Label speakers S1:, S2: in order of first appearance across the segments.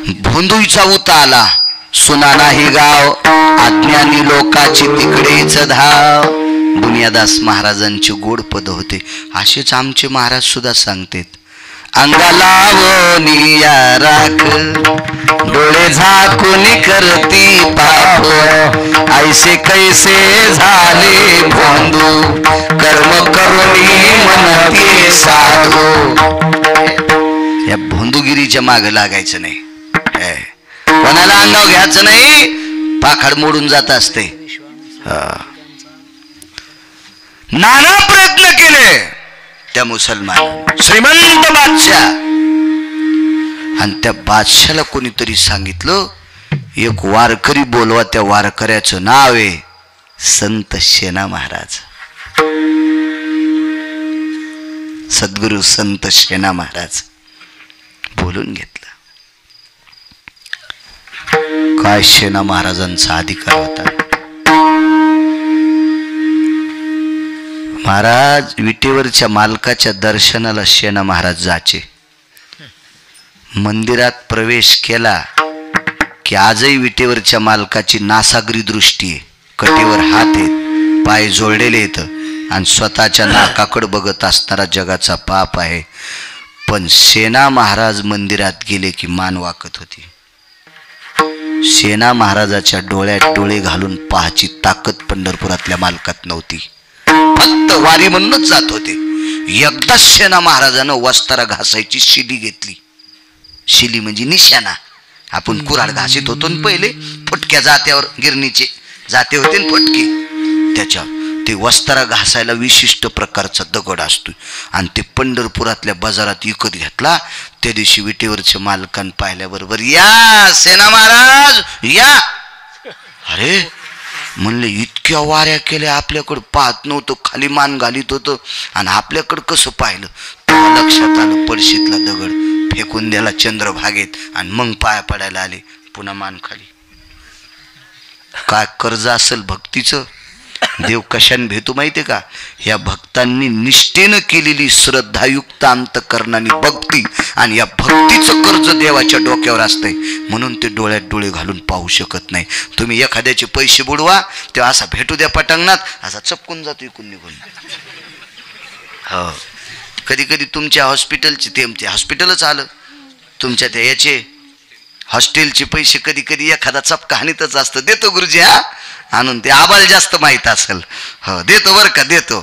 S1: भोंदूचा उता आला, सुना नाही गाव, अज्ञानी लोकाची तिकडेच धाव. दुनियादास महाराजांचे गोड पद होते. असेच आमचे महाराज सुद्धा सांगतात, अंगालावनी या राख, डोळे झाकून करती पाप, ऐसे कैसे झाले भोंदू, कर्म करुणी म्हणती साधू. या भोंदूगिरीच्या मागे लागायचं नाही, कोणाला अंगाव घ्यायचं नाही, पाखाड मोडून जात असते. नाना प्रयत्न केले त्या मुसलमान श्रीमंत बादशाह, आणि त्या बादशाला कोणीतरी सांगितलं, एक वारकरी बोलवा. त्या वारकऱ्याचं नाव आहे संत शेना महाराज. सद्गुरु संत शेना महाराज बोलून घेतलं. काय शेना महाराजांचा अधिकार होता. महाराज विटेवरच्या मालकाच्या दर्शनाला शेना महाराज जायचे. मंदिरात प्रवेश केला की आजही विटेवरच्या मालकाची नासागरी दृष्टी आहे. कटेवर हात आहेत, पाय जोडलेले आहेत, आणि स्वतःच्या नाकाकडे बघत असणारा जगाचा पाप आहे. पण शेना महाराज मंदिरात गेले की मान वाकत होती. शेना महाराजाच्या डोळ्यात डोळे घालून पाहायची ताकद पंढरपुरातल्या मालकात नव्हती. फक्त वारी म्हणूनच जात होते. एकदा शेना महाराजानं वस्तारा घासायची शिली घेतली. शिली म्हणजे निशाणा. आपण कुऱ्हाड घासीत होतो ना पहिले, फुटक्या जात्यावर गिरणीचे जाते होते ना फटके, त्याच्या ते वस्तारा घासायला विशिष्ट प्रकारचा दगड असतो, आणि ते पंढरपुरातल्या बाजारात विकत घेतला. त्या दिवशी विटेवरच्या मालकान पाहिल्याबरोबर, या सेना महाराज या. अरे म्हणले, इतक्या वाऱ्या केल्या, आपल्याकडं पाहत नव्हतं, खाली मान घालीत होतं, आणि आपल्याकडं कसं पाहिलं. तेव्हा लक्षात आलं, पडशीतला दगड फेकून द्याला चंद्रभागेत, आणि मग पाया पडायला आले, पुन्हा मान खाली. काय कर्ज असेल भक्तीचं. देव कशाने भेटू माहितीये का? या भक्तांनी निष्ठेनं केलेली श्रद्धायुक्त अंतकरणाने भक्ती, आणि या भक्तीचं कर्ज देवाच्या डोक्यावर असतंय, म्हणून ते डोळ्यात डोळे घालून पाहू शकत नाही. तुम्ही एखाद्याचे पैसे बुडवा, तेव्हा असा भेटू द्या पटांगणात, असा चपकून जातो इकून निघून. हो, कधी कधी तुमच्या हॉस्पिटलचे, ते हॉस्पिटलच आलं, तुमच्या त्या याचे हॉस्टेलचे पैसे कधी कधी एखादा चपका हानीतच असतं. देतो गुरुजी, हा आणून, ते आबाल जास्त माहीत असेल. हो देतो बरं का, देतो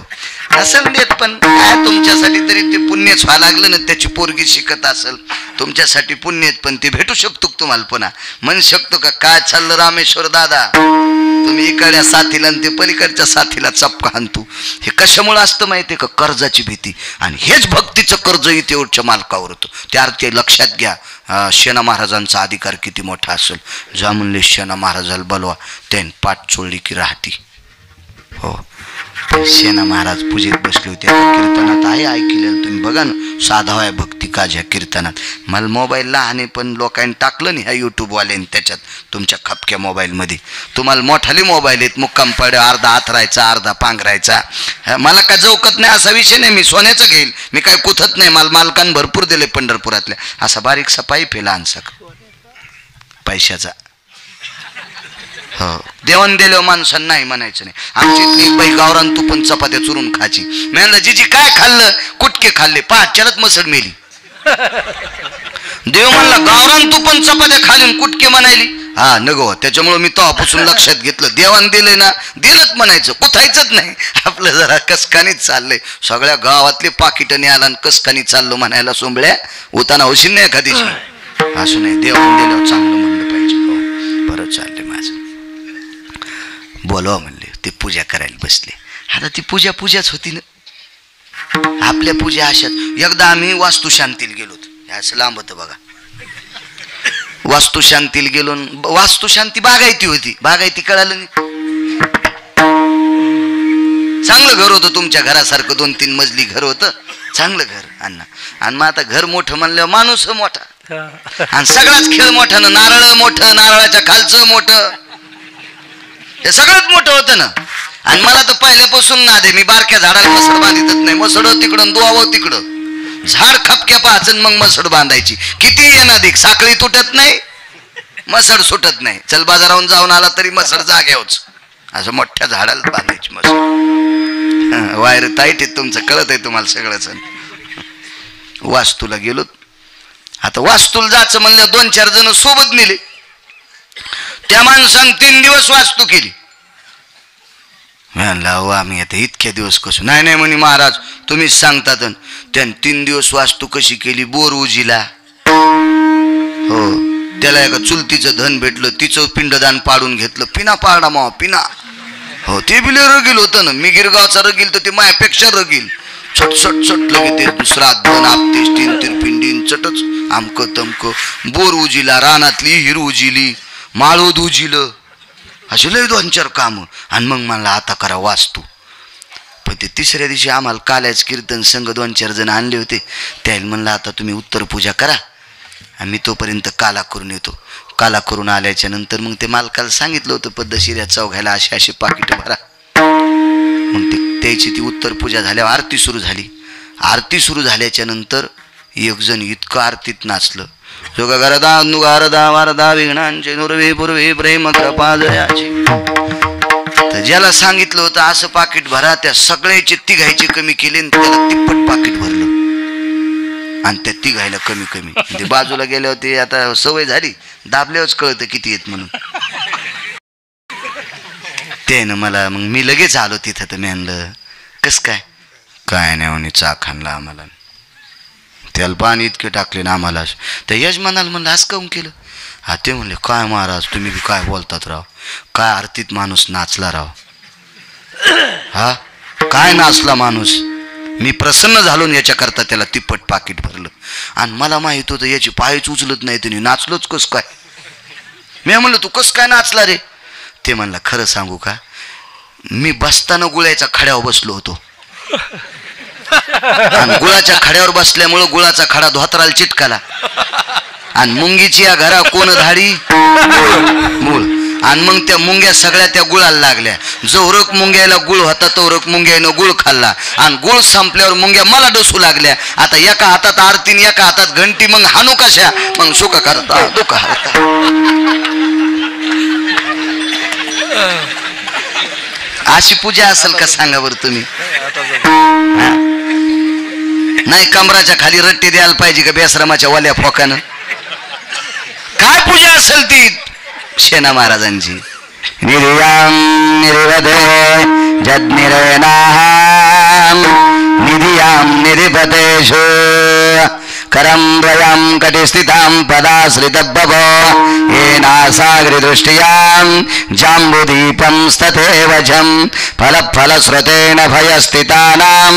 S1: असेल देत, पण काय तुमच्यासाठी तरी ते पुण्यच व्हायला लागलं ना. त्याची पोरगी शिकत असेल, तुमच्यासाठी पुण्यच, पण ते भेटू शकतो तुम्हाला पुन्हा. म्हणू शकतो का, काय चाललं रामेश्वर दादा, तुम्ही इकडच्या साथीला आणि ते पलीकडच्या साथीला चपका आणतो. हे कशामुळे असतं माहितीये का? कर्जाची भीती. आणि हेच भक्तीचं कर्ज इथे मालकावर होतं. त्या अर्थी लक्षात घ्या, शेना महाराजांचा अधिकार किती मोठा असेल. जा म्हणले शेना महाराजाला बोलवा, त्याने पाठ चोळली की राहती. हो, शेना महाराज पूजेत बसले होते. कीर्तनात आहे ऐकलेलं तुम्ही, बघा ना, साधावा भक्ती काज ह्या कीर्तनात. मला मोबाईल लहान, पण लोकांनी टाकलं नाही ह्या यूट्यूबवाल्यांनी त्याच्यात, तुमच्या खपक्या मोबाईलमध्ये. तुम्हाला मोठाले मोबाईल आहेत, मुक्काम पड, अर्धा हातरायचा अर्धा पांघरायचा. मला काय जवकत नाही असा विषय नाही, मी सोन्याचं घेईल, मी काय कुथत नाही. मला मालकान भरपूर दिले पंढरपुरातल्या. असा बारीकसा पाईप आहे लहानसा पैशाचा. हो, देवान दिल्यावर माणसांना नाही म्हणायचं नाही. आमची इथली बाई गावरान तू पण चपात्या चुरून खायची. मी म्हणलं, जिजी काय खाल्लं? कुटके खाल्ले. पाचच्यालाच मसड मेली. देव म्हणला, गावरान तू पण चपात्या खाली कुटके म्हणायली. हा नगो, त्याच्यामुळे मी तेव्हापासून लक्षात घेतलं, देवान दिलंय ना, दिलंच म्हणायचं, कुठायचंच नाही. आपलं जरा कसकानीच चाललंय. सगळ्या गावातले पाकिटने आला आणि कसकानी चाललो म्हणायला सोंबळ्या उताना होशील नाही एखादीशी. असं नाही, देवान दिल्यावर चांगलं म्हणलं पाहिजे. हो, बरं चाललंय माझं. बोलवा म्हणले, ते पूजा करायला बसले. आता ती पूजाच होती ना, आपल्या पूजा अशाच. एकदा आम्ही वास्तुशांतीला गेलो, असं लांब होतं बघा. वास्तुशांतीला गेलो, वास्तुशांती बागायती होती. बागायती कळालं नाही. चांगलं घर होतं, तुमच्या घरासारखं 2-3 मजली घर होतं, चांगलं घर. अण्णा, आणि मग आता घर मोठं म्हणल्यावर माणूस मोठा, आणि सगळाच खेळ मोठा ना. नारळ मोठं, नारळाच्या खालचं मोठं, हे सगळंच मोठं होतं ना. आणि मला तर पहिल्यापासून ना दे, मी बारक्या झाडाला मसड बांधितच नाही. मसड तिकडं दुवावं तिकडं, झाड खपक्या पाहायचं मग मसड बांधायची. किती येणार देख, साखळी तुटत नाही. मसड सुटत नाही. चल बाजाराहून जाऊन आला तरी मसड जाग्यावच. असं मोठ्या झाडाला बांधायची मसड. वायर ताईट आहे तुमचं, कळत आहे तुम्हाला सगळंच. वास्तूला गेलो. आता वास्तूला जायचं म्हणलं 2-4 जण सोबत नेले. त्या माणसानं 3 दिवस वास्तू केली. म्हणलं आम्ही आता इतक्या दिवस कसं? नाही नाही म्हणे महाराज तुम्हीच सांगतात. त्यानं 3 दिवस वास्तू कशी केली? बोर उजीला. हो, त्याला एका चुलतीचं धन भेटलं, तिचं पिंडदान पाडून घेतलं. पिना पाडा मावा पिना. हो, ते बी रगील होतं ना. मी गिरगावचा रगील तर ते मायापेक्षा रगील. छट छट छट लगे ते दुसरा धन आपतेस 3 पिंडीन चटच आमक तमक. बोर उजिला, रानातली हिर उजिली, माळोद उजिलं. असे लय 2-4 कामं. आणि मग मला आता करा वास्तू. पण ते 3ऱ्या दिवशी आम्हाला काल्याच कीर्तन संघ 2-4 जण आणले होते. त्याला म्हणलं आता तुम्ही उत्तर पूजा करा आणि मी तोपर्यंत काला करून येतो. काला करून आल्याच्या नंतर मग ते मालकाला सांगितलं होतं पद्धतशीर चौघायला असे पाकिट भरा. मग ते त्याची ती उत्तर पूजा झाल्यावर आरती सुरू झाली. आरती सुरू झाल्याच्या नंतर एक जण इतकं आरतीत नाचलं. जोग गरदा नुगारदा वारदा विघ्नांचे नुरवे पूर्वे प्रेम कृपा जयाची. तर ज्याला सांगितलं होतं असं पाकिट भरा, त्या सगळ्याचे 3घायचे कमी केले आणि त्याला तिप्पट पाकिट भरलं. आणि त्या 3घायला कमी कमी. ते बाजूला गेले होते. आता सवय झाली, दाबल्यावरच कळतं किती येत म्हणून. त्यानं मला मग मी लगेच आलो तिथं. तर मी आणलं कस काय? काय नाही म्हणे चा खाणला आम्हाला. त्याला पाणी इतके टाकले ना आम्हाला. त्या यजमानाला म्हणलं आज काऊन केलं? हा, ते म्हणले काय महाराज तुम्ही बी काय बोलतात राव. काय आरतीत माणूस नाचला राव. हा, काय नाचला माणूस. मी प्रसन्न झालो याच्याकरता त्याला तिप्पट पाकिट भरलं. आणि मला माहित होतं याची पायच उचलत नाही, त्यांनी नाचलोच कस काय. मी म्हणलं तू कस काय नाचला रे? ते म्हणलं खरं सांगू का, मी बसताना गुळाच्या खड्यावर बसलो होतो. आणि गुळाच्या खड्यावर बसल्यामुळं गुळाचा खडा धोतराला चिटकाला. आणि मुंगीची या घरा कोण धाडी मूळ. आणि मग त्या मुंग्या सगळ्या त्या गुळाला लागल्या. जोरक मुंग्याला गुळ होता तोरक मुंग्यानं गुळ खाल्ला. आणि गुळ संपल्यावर मुंग्या मला डसू लागल्या. आता एका हातात आरती एका हातात घंटी. मग हानू कशा? मग सुख करता दुःख होता. अशी पूजा असेल का सांगा बरं तुम्ही? नाही कमराच्या खाली रट्टे द्यायला पाहिजे का बेसरामाच्या वाल्या फोकानं? काय पूजा असेल ती शेना महाराजांची? निर्याम निर्वदे जद्निरनाहम निधियाम निधिपतेषु करम्रयां कटिस्थितां पदाश्रितभव येनासाग्रदृष्ट्यां जाम्बुदीपं स्तथेवजं फलफलश्रुतेन भयस्थितानां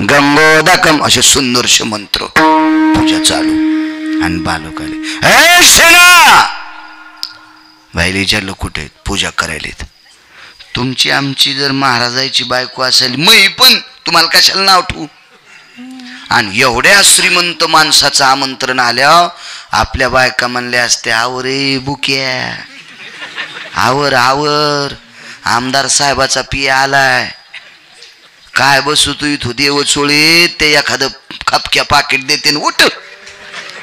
S1: गंगोदकम. असे सुंदरशे मंत्र पूजा चालू. आणि बालक आले. हे शेना बाईला विचारलं कुठे पूजा करायला? तुमची आमची जर महाराजाची बायको असेल मी पण तुम्हाला कशाला नाव ठेवू? आणि एवढ्या श्रीमंत माणसाचं आमंत्रण आल्यावर आपल्या बायका म्हणल्या असत्या आवर रे बुक्या, आवर आवर, आमदार साहेबाचा पिया आलाय. काय बसू तू इथं देव चोळीत, ते एखादं खपक्या पाकिट देते उठ.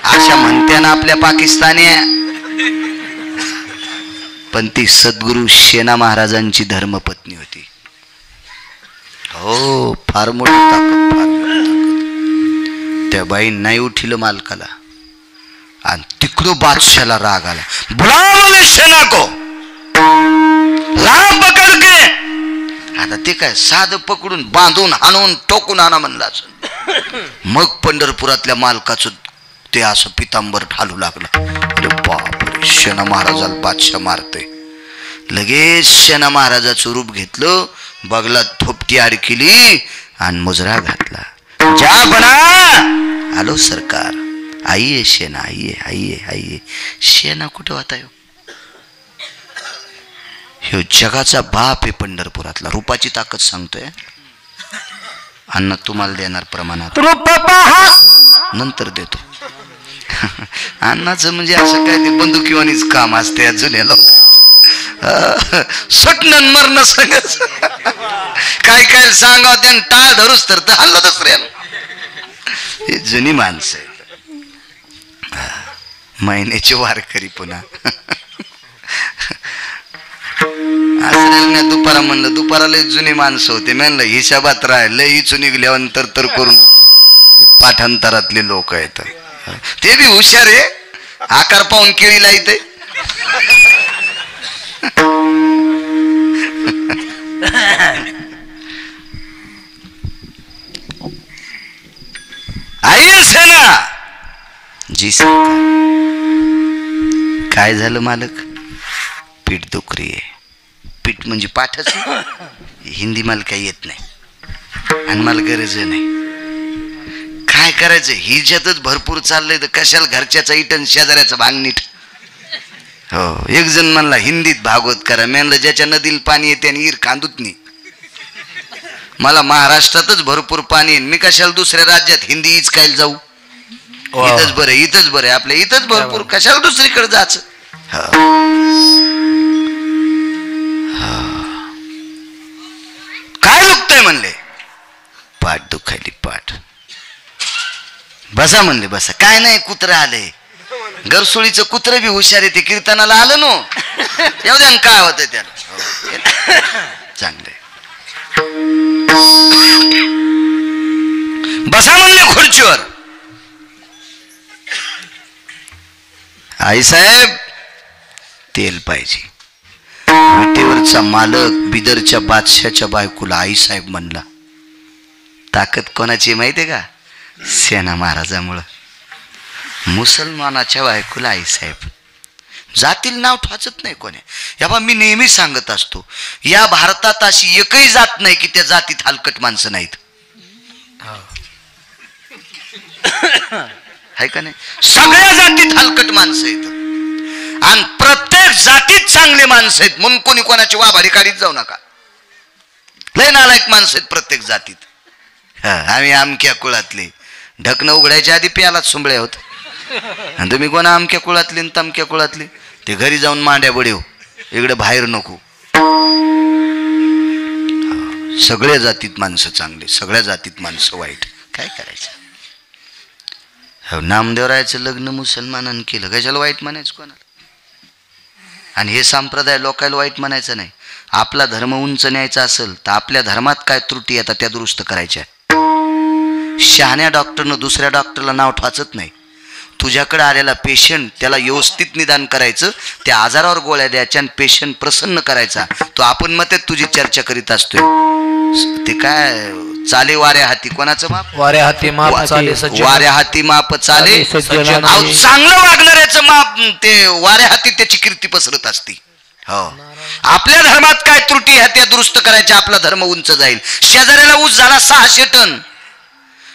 S1: अशा म्हणत्या ना आपल्या पाकिस्तान्या. पण ती सद्गुरु शेना महाराजांची धर्मपत्नी होती. हो, फार मोठी ताकद, फार मोठी ताकद. त्या बाई नाही उठिलं मालकाला. आणि तिकडं बादशाला राग आला. बुलावले शेना को, ला पकड के. आता ते काय साधं पकडून बांधून हाणून टोकून आणा म्हणला. मग पंढरपुरातल्या मालकाचं ते असं पितांबर ढालू लागला. अरे बापरे, शेना महाराजाला बादशाह मारते. लगेच शेना महाराजाचं रूप घेतलं, बगलात थोपटी आड केली आणि मुजरा घातला. जा बना आलो सरकार. आइये शेना, आइये आइये आइये. शेना कुठं होता ह्यो जगाचा बाप आहे पंढरपुरातला. रूपाची ताकद सांगतोय. अन्न तुम्हाला देणार प्रमाणात, नंतर देतो. अन्नाचं म्हणजे असं काय ते बंदुकीवानीच काम असते या जुन्या लोक. सुटणं मरण सगळंच काय काय सांगाव त्यानं टाळ धरूच तर हल्लं दुसऱ्या. हे जुनी माणसं आहेत, महिन्याची वारकरी पुन्हा. असं दुपारा म्हणलं, दुपारा लय जुनी माणसं होते, म्हणलं हिशाबात राह, लय इचू निघल्यानंतर तर करू नको. पाठांतरातले लोक आहेत ते बी हुशार आहे, आकार पाहून केळीला येते. आई सेना जी सरकार. काय झालं मालक? पीठ दुखरी आहे. पीठ म्हणजे पाठच हिंदी मला काही येत नाही आणि मला गरज नाही. काय करायचं हिच्यातच भरपूर चाललंय तर कशाला घरच्याचा इटन शेजाऱ्याचा भांग नीट. हो, एक जण म्हणला हिंदीत भागवत करा. म्हणलं ज्याच्या नदीला पाणी येते आणि ईर कांदूत नाही. मला महाराष्ट्रातच भरपूर पाणी आहे, मी कशाला दुसऱ्या राज्यात हिंदी इचकायला जाऊ? इथंच बरं, इथंच बरं, आपल्या इथंच भरपूर, कशाला दुसरीकडे जायचं? काय दुखतंय म्हणले? पाठ दुखायली, पाठ. बसा म्हणले, बसा. काय नाही, कुत्र आलंय. गरसोळीचं कुत्र बी हुशार आहे, ते कीर्तनाला आलं नो. येऊ द्या, काय होतं त्याला. चांगलंय. बसा म्हणले खुर्चीवर. आई साहेब तेल पाहिजे. विटेवरचा मालक बिदरच्या बादशाच्या बायकोला आई साहेब म्हणला. ताकद कोणाची माहितीये का? सेना महाराजामुळं. मुसलमानाच्या बायकोला आई साहेब. जातील नाव ठेवायचं नाही कोणी. या मी नेहमी सांगत असतो, या भारतात अशी एकही जात नाही की त्या जातीत हलकट माणसं नाहीत. आहे का नाही? सगळ्या जातीत हलकट माणसं आहेत आणि प्रत्येक जातीत चांगले माणसं आहेत. म्हणून कोणी कोणाची वाभारी काढीत जाऊ नका. लय नालायक माणसं आहेत प्रत्येक जातीत. आम्ही अमक्या कुळातले. ढकणं उघडायच्या आधी प्यालाच सुंबळे होत. आणि तुम्ही कोणा अमक्या कुळातले तमक्या कुळातले, ते घरी जाऊन मांड्या बडेव, इकडे बाहेर नको. सगळ्या जातीत माणसं चांगले, सगळ्या जातीत माणसं वाईट. काय करायचं? नामदेवरायाचं लग्न मुसलमानानं केलं, कशाला वाईट म्हणायचं कोणाला? आणि हे संप्रदाय लोकायला वाईट म्हणायचं नाही. आपला धर्म उंच न्यायचा असेल तर आपल्या धर्मात काय त्रुटी येतात त्या दुरुस्त करायच्या. शहाण्या डॉक्टरनं दुसऱ्या डॉक्टरला नाव ठेवायचं नाही. तुझ्याकडे आलेला पेशंट त्याला व्यवस्थित निदान करायचं, त्या आजारावर गोळ्या द्यायच्या आणि पेशंट प्रसन्न करायचा. तो आपण मग तुझी चर्चा करीत असतोय. ते काय चाले वाऱ्या हाती, कोणाचं माप?
S2: वाऱ्या हाती माप चाले सज्जन.
S1: वाऱ्या हाती माप चाले सज्जन. चांगलं वागणाऱ्याचं माप ते वाऱ्या हाती त्याची कीर्ती पसरत असती. हो, आपल्या धर्मात काय त्रुटी आहे त्या दुरुस्त करायच्या, आपला धर्म उंच जाईल. शेजाऱ्याला ऊस झाला 600 टन,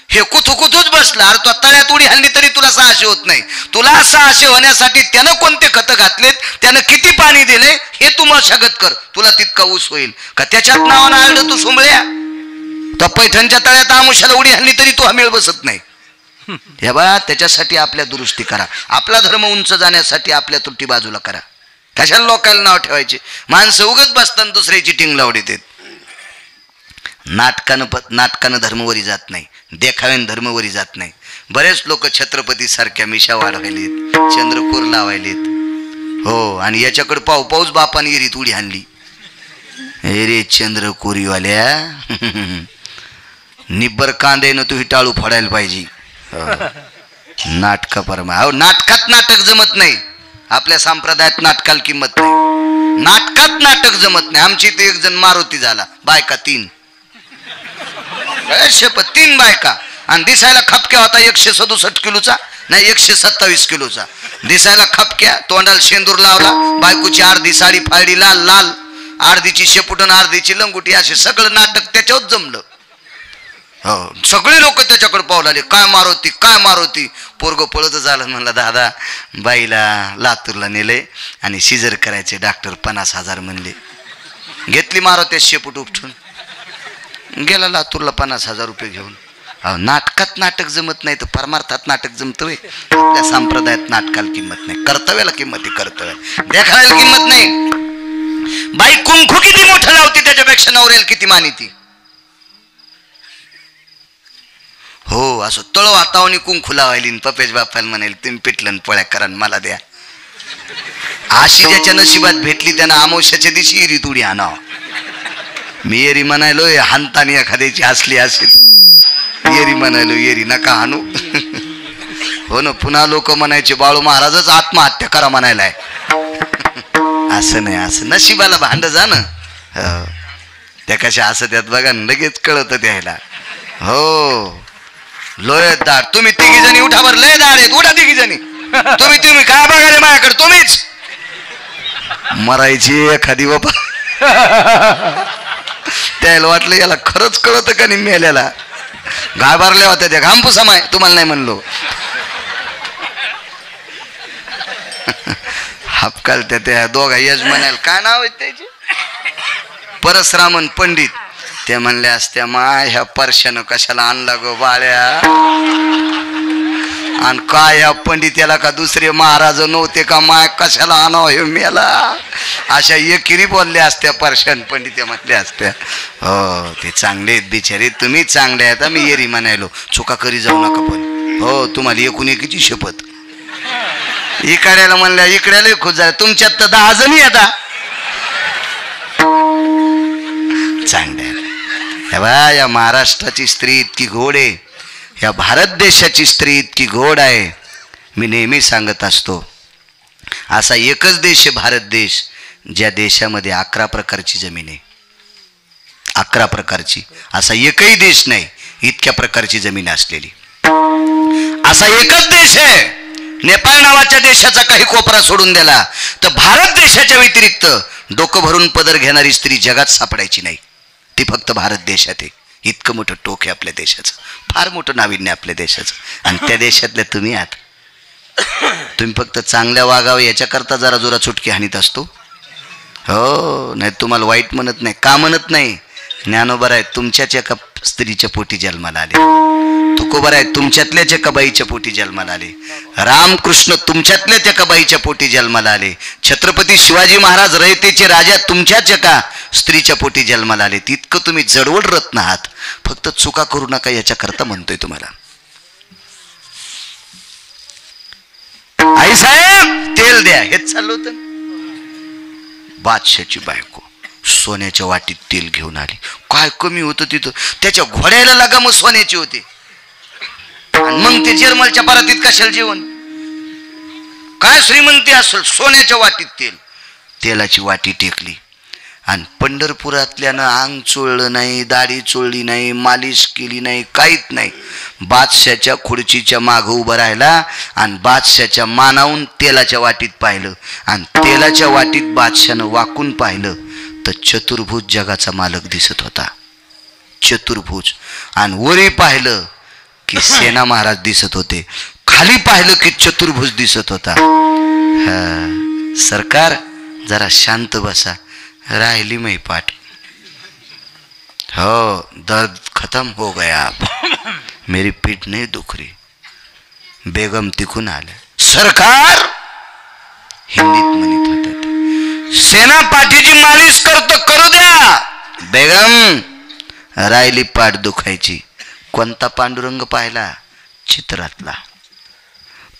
S1: हे कुथूच बसला. अरे तो तळ्यात उडी हल्ली तरी तुला 600 होत नाही. तुला 600 होण्यासाठी त्यानं कोणते खत घातलेत, त्यानं किती पाणी दिले, हे तू मशागत कर, तुला तितका ऊस होईल. का त्याच्यात नावानं आळलं तू सुंबळ्या? तो पैठणच्या तळ्यात आमुष्याला उडी हल्ली तरी तू हमेळ बसत नाही. हे बा, त्याच्यासाठी आपल्या दुरुस्ती करा. आपला धर्म उंच जाण्यासाठी आपल्या त्रुटी बाजूला करा. कशाला लोकांना नाव ठेवायचे? माणसं उगत बसताना दुसऱ्याची टिंग लावडीत येत. नाटकानं धर्मवरी जात नाही, देखाव्यानं धर्मवरी जात नाही. बरेच लोक छत्रपती सारख्या मिशा वाढवायलेत, चंद्रकोर लावायलेत. हो, आणि याच्याकडे पाऊस बापान गिरीत उडी हाणली. रे चंद्रकोरीवाल्या, निब्बर कांद्यानं तू ही टाळू फोडायला पाहिजे. नाटक परमा. अहो, नाटकात नाटक जमत नाही. आपल्या संप्रदायात नाटकाला किंमत नाही. नाटकात नाटक जमत नाही. आमची इथे एक जण मारुती झाला, बायका 3 बायका, आणि दिसायला खपक्या होता 167 किलोचा, नाही 127 किलोचा. दिसायला खपक्या, तोंडाला शेंदूर लावला, बायकोची अर्धी साडी फाळली लाल लाल, अर्धीची शेपुटन अर्धीची लंगुटी, असे सगळं नाटक त्याच्यावर जमलं. हो, सगळे लोक त्याच्याकडे पाहू लागले. काय मारुती, काय मारुती. पोरग पळत झालं. म्हणलं दादा, बाईला लातूरला नेले आणि सिजर करायचे, डॉक्टर 50,000 म्हणले. घेतली मारुती शेपूट उपटून, गेला लातूरला 50,000 रुपये घेऊन. नाटकात नाटक जमत नाही तर परमार्थात नाटक जमतोय. आपल्या संप्रदायात नाटकाला किंमत नाही, कर्तव्याला किंमत आहे. कर्तव्य देखायला किंमत नाही. बाई कुंकू किती मोठं लावते त्याच्यापेक्षा नवऱ्याला किती मानिती. हो, असं तळ वातावणी कुंकू लावायली, पपेश बापाला म्हणाल तुम्ही पिटलं पोळ्या करा मला द्या. अशी ज्याच्या नशिबात भेटली त्यांना अमावस्याच्या दिवशी एरी तुडी आणाव. मी एरी म्हणायलो हानतानी एखाद्याची असली असेल एरी म्हणायलो एरी नका हाणू. हो ना, पुन्हा लोक म्हणायचे बाळू महाराजच आत्महत्या करा म्हणायलाय. असं नाही, असं नशिबाला भांड जा ना. त्या कशा असं त्यात बघा लगेच कळत त्याला. हो लोय दाड. तुम्ही तिघी जणी उठा बर, लय दाड आहेत, उठा तिघी जणी. तुम्ही काय बघायला माझ्याकडे, तुम्हीच मरायची एखादी बाबा. त्याला वाटलं याला खरंच कळत का नाही मेल्याला. घाबरल्या होत्या त्या, घामपुसामाय तुम्हाला नाही म्हणलो. हापकाल त्या दोघा यजमानाला काय नाव आहे त्याचे, परसरामन पंडित. ते म्हणले असत्या माय ह्या परशानं कशाला आणला गो बाळ्या. आणि काय या पंडित्याला का दुसरे महाराज नव्हते का माय कशाला आणावं हे मेला. अशा एकिरी बोलल्या असत्या परशान पंडित्या म्हटल्या असत्या. हो ते चांगले आहेत बिचारे, तुम्ही चांगले आहेत. मी येरी म्हणायलो चुका करी जाऊ नका. पण हो तुम्हाला एकूण एकीची शपथ. इकड्याला म्हणल्या इकड्याला खुश झालं. तुमच्यात तर 10 जणी आता चांगल्या. या महाराष्ट्राची स्त्री इतकी गोड आहे, या भारत देशाची स्त्री इतकी गोड आहे. मी नेहमी सांगत असतो असा एकच देश आहे भारत देश, ज्या देशामध्ये 11 प्रकारची जमीन आहे. 11 प्रकारची. असा एकही देश नाही इतक्या प्रकारची जमीन असलेली. असा एकच देश आहे. नेपाळ नावाच्या देशाचा काही कोपरा सोडून दिला तर भारत देशाच्या व्यतिरिक्त डोकं भरून पदर घेणारी स्त्री जगात सापडायची नाही. ती फक्त भारत देशात आहे. इतकं मोठं टोक आहे आपल्या देशाचं, फार मोठं नाविन्य आपल्या देशाचं. आणि त्या देशातल्या तुम्ही आहात. तुम्ही फक्त चांगल्या वागावं याच्याकरता जरा जोरा चुटकी हाणीत असतो. हो नाही तुम्हाला वाईट म्हणत नाही. का म्हणत नाही, ज्ञानोबर आहे तुमच्याच एका स्त्रीच्या पोटी जन्माला आले. तुकोबर आहे तुमच्यातल्याच एका बाईच्या पोटी जन्माला आले. रामकृष्ण तुमच्यातल्याच एका बाईच्या पोटी जन्माला आले. छत्रपती शिवाजी महाराज रयतेचे राजा तुमच्याच एका स्त्रीच्या पोटी जन्माला आले. तितकं तुम्ही जडवड रत्न आहात. फक्त चुका करू नका याच्याकरता म्हणतोय तुम्हाला. आई साहेब तेल द्या हेच चाललं होतं. बादशाची बायको सोन्याच्या वाटीत तेल घेऊन आली. काय कमी होतं तिथं, त्याच्या घोड्याला लागा मग सोन्याची होती. आणि मग ते जर्मलच्या परातीत कशाला जेवण. काय श्रीमंती असेल, सोन्याच्या वाटीत तेल. तेलाची वाटी टेकली आणि पंढरपुरातल्यानं अंग चोळलं नाही, दाढी चोळली नाही, मालिश केली नाही, काहीच नाही. बादशाच्या खुर्चीच्या मागं उभं राहिला आणि बादशाच्या मानावून तेलाच्या वाटीत पाहिलं. आणि तेलाच्या वाटीत बादशानं वाकून पाहिलं तर चतुर्भुज जगाचा मालक दिसत होता. चतुर्भुज. आणि वरी पाहिलं की सेना महाराज दिसत होते. खाली पाहिलं की चतुर्भुज दिसत होता. सरकार जरा शांत बसा. राहिली मै पाठ. हो दर्द खत्म हो गया, मेरी पीठ नहीं दुख रही. बेगम तिकून आल्या. सरकार हिंदीत म्हणत होते ते. सेना पाठीची मालिश करतो करू द्या. बेगम राहिली पाठ दुखायची. कोणता पांडुरंग पाहिला, चित्रातला.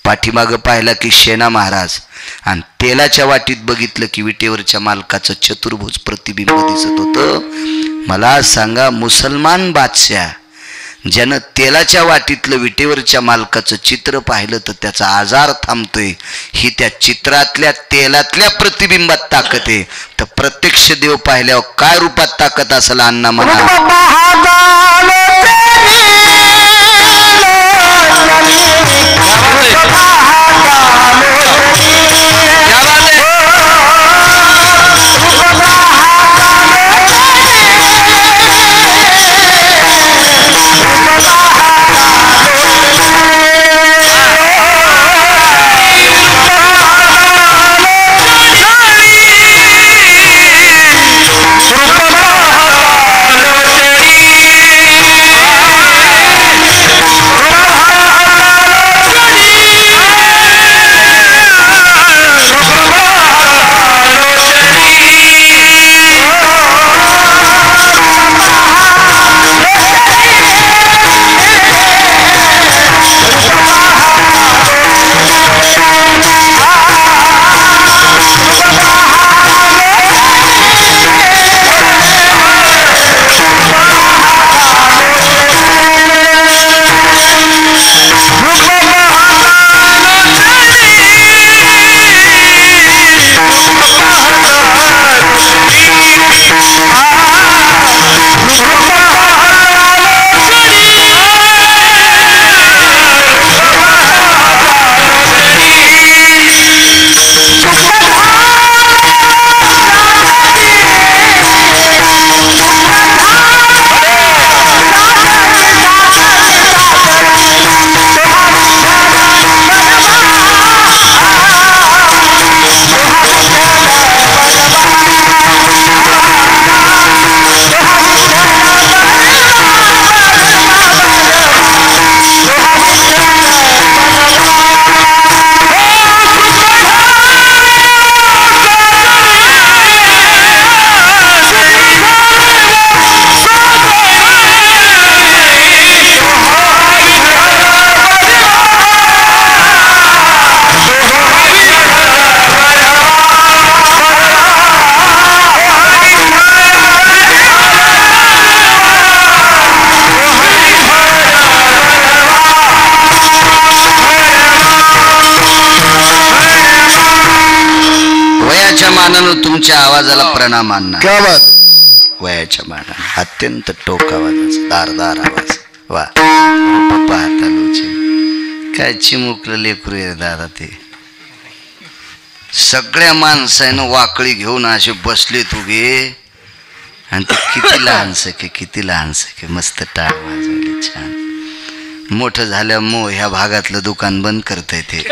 S1: पाठीमागं पाहिला की सेना महाराज. आणि तेलाच्या वाटीत बघितलं की विटेवरच्या मालकाचं चतुर्भुज प्रतिबिंब दिसत होतं. मला सांगा मुसलमान बादशाह ज्यानं तेलाच्या वाटीतलं विटेवरच्या मालकाचं चित्र पाहिलं तर त्याचा आजार थांबतोय. ही त्या चित्रातल्या तेलातल्या प्रतिबिंबात ताकद आहे. तर प्रत्यक्ष देव पाहिल्यावर काय रूपात ताकद असेल अण्णा म्हणा. मानानं तुमच्या आवाजाला प्रणाम आणणार.
S3: क्या बात.
S1: वयाच्या मानानं अत्यंत टोक आवाजाचा दारदार आवाज. वा रूप पाहता लोचन काय चिमुकलं लेकरू आहे दादा. ते सगळ्या माणसानं वाकळी घेऊन असे बसले तुगे आणि ते किती लहान सखे किती लहान सखे मस्त टाळ वाजवले छान. मोठं झाल्या ह्या भागातलं दुकान बंद करता येते.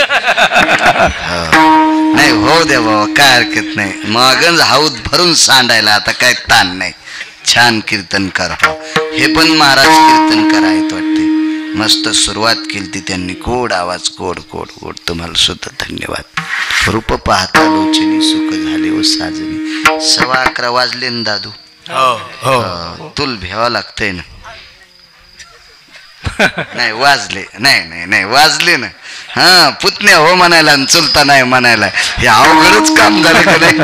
S1: नाही हो द्या बाबा काय हरकत नाही. मागच हाऊद भरून सांडायला आता काय ताण नाही. छान कीर्तन करा. हे पण महाराज कीर्तनकार आहेत वाटते. मस्त सुरुवात केली ती त्यांनी. गोड आवाज गोड गोड गोड. तुम्हाला सुद्धा धन्यवाद. रूप पाहता लोचनी सुख झाले ओ साजनी. 11:15 वाजले ना दादू. तुल भ्यावं लागतंय ना. नाही वाजले नाही नाही नाही वाजले ना. हा पुतण्या हो म्हणायला आणि चुलता नाही म्हणायला हे अवघडच काम झालं का नाही.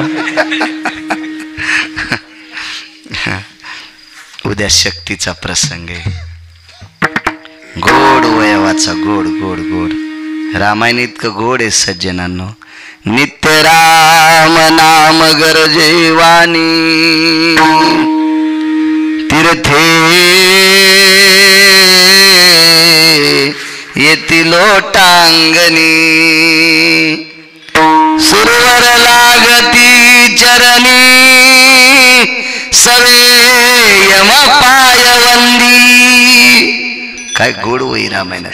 S1: उद्या शक्तीचा प्रसंग आहे. गोड वयवाचा गोड गोड गोड. रामायण इतकं गोड आहे सज्जनांनो. नित्य राम नाम गरजे वाणी तीर्थे येती लोटांगणी सुरवर लागती चरणी सवे यम पायवंदी. काय गोड वही रामायणात.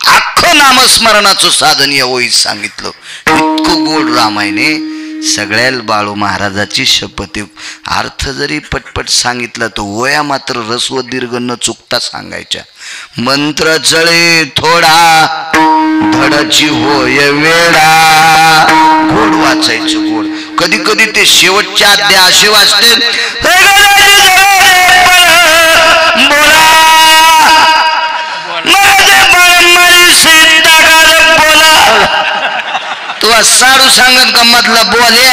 S1: अख्खं नामस्मरणाचं साधन या वहीत सांगितलं. इतकं गोड रामायणे. सगळ्या बाळू महाराजाची शपथ. अर्थ जरी पटपट सांगितला तो वया मात्र रस्व दीर्घ न चुकता सांगायच्या. मंत्र चळे थोडा धडाची होय वेळा. गोड वाचायचं गोड. कधी कधी ते शेवटच्या अध्याय असे वाचते तू साडू सांगत गमतला बोल्या.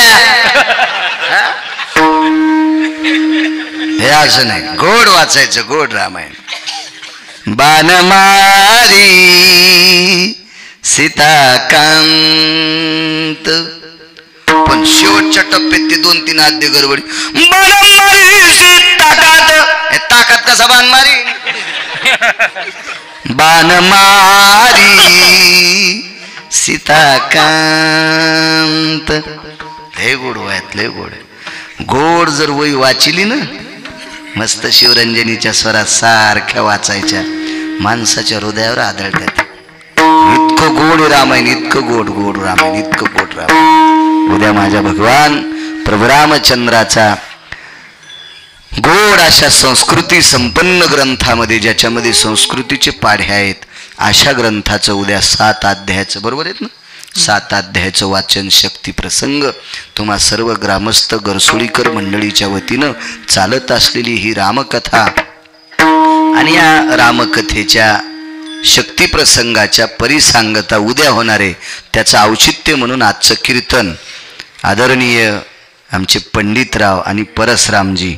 S1: हे असं नाही. गोड वाचायचं गोड रामायण. बाणमारी सीताकांत. पण शेवटच्या टप्प्यात ते 2-3 अध्याय गडबडी. बाणमारी सीताकांत. हे ताकात कसा बाणमारी. बाणमारी सीताकांत. लय गोड वयात लय गोड. गोड जर वही वाचिली ना मस्त शिवरंजनीच्या स्वरात सारख्या वाचायच्या माणसाच्या हृदयावर आदळतात. इतकं गोड रामायण. इतकं गोड गोड रामायण. इतकं गोड रामायण. उद्या माझ्या भगवान प्रभू रामचंद्राचा गोड अशा संस्कृती संपन्न ग्रंथामध्ये ज्याच्यामध्ये संस्कृतीचे पाढे आहेत अशा ग्रंथाचं उद्या 7 अध्यायाचं बरोबर आहेत ना 7 अध्यायाचं वाचन शक्ती प्रसंग तुम्हा सर्व ग्रामस्थ गरसोळीकर मंडळीच्या वतीनं चालत असलेली ही रामकथा आणि या रामकथेच्या शक्ती प्रसंगाच्या परिसांगता उद्या होणारे त्याचं औचित्य म्हणून आजचं कीर्तन आदरणीय आमचे पंडितराव आणि परसरामजी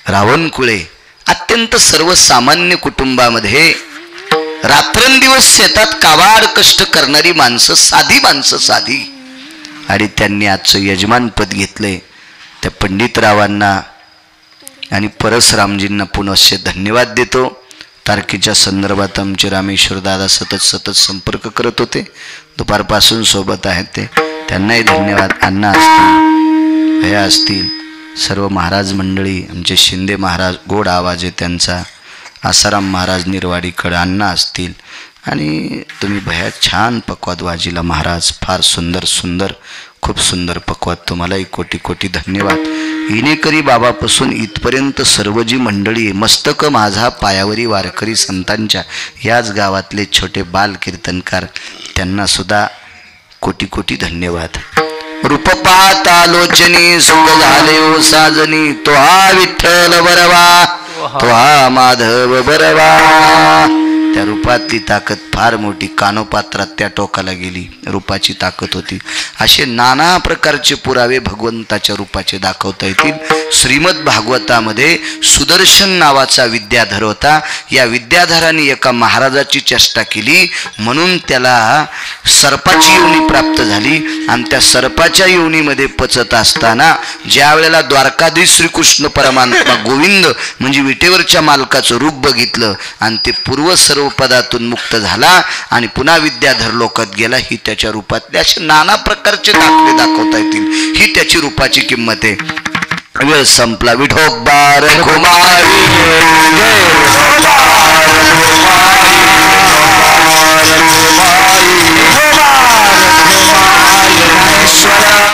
S1: रावणकुळे अत्यंत सर्वसामान्य कुटुंबामध्ये रात्रंदिवस शेतात काबाड कष्ट करणारी माणसं साधी आणि त्यांनी आजचं यजमानपद घेतले. त्या पंडितरावांना आणि परसरामजींना पुनश्च धन्यवाद देतो. तारखेच्या संदर्भात आमचे रामेश्वर दादा सतत संपर्क करत होते. दुपारपासून सोबत आहेत ते. त्यांनाही धन्यवाद. अण्णा असतील भया असतील सर्व महाराज मंडळी आमचे शिंदे महाराज गोड आवाज आहे त्यांचा. आसाराम महाराज निर्वाडीकडे अण्णा असतील आणि तुम्ही भया छान पक्वाद वाजीला महाराज. फार सुंदर खूप सुंदर पक्वाद. तुम्हालाही कोटी कोटी धन्यवाद. इनेकरी बाबापासून इथपर्यंत सर्व जी मंडळी आहे मस्तक माझा पायावरी वारकरी संतांच्या याच गावातले छोटे बाल कीर्तनकार त्यांना सुद्धा कोटी कोटी धन्यवाद. रूप पाहता लोचनी सुख झाले ओ साजनी. तो हा विठ्ठल बरवा तो हा माधव बरवा. त्या रूपातली ताकद फार मोठी, कानोपात्रात त्या टोकाला गेली, रूपाची ताकद होती. असे नाना प्रकारचे पुरावे भगवंताच्या रूपाचे दाखवता येतील. श्रीमद भागवतामध्ये सुदर्शन नावाचा विद्याधर होता. या विद्याधराने एका महाराजाची चेष्टा केली म्हणून त्याला सर्पाची योनी प्राप्त झाली. आणि त्या सर्पाच्या योनीमध्ये पचत असताना ज्या वेळेला द्वारकाधीश श्रीकृष्ण परमात्मा गोविंद म्हणजे विटेवरच्या मालकाचं रूप बघितलं आणि ते पूर्व सर्व पदातून मुक्त झाला आणि पुन्हा विद्याधर लोकात गेला. ही त्याच्या रूपातले असे नाना प्रकारचे दाखले दाखवता येतील. ही त्याची रूपाची किंमत आहे. वेळ संपला. विठोबा रखुमाई जय.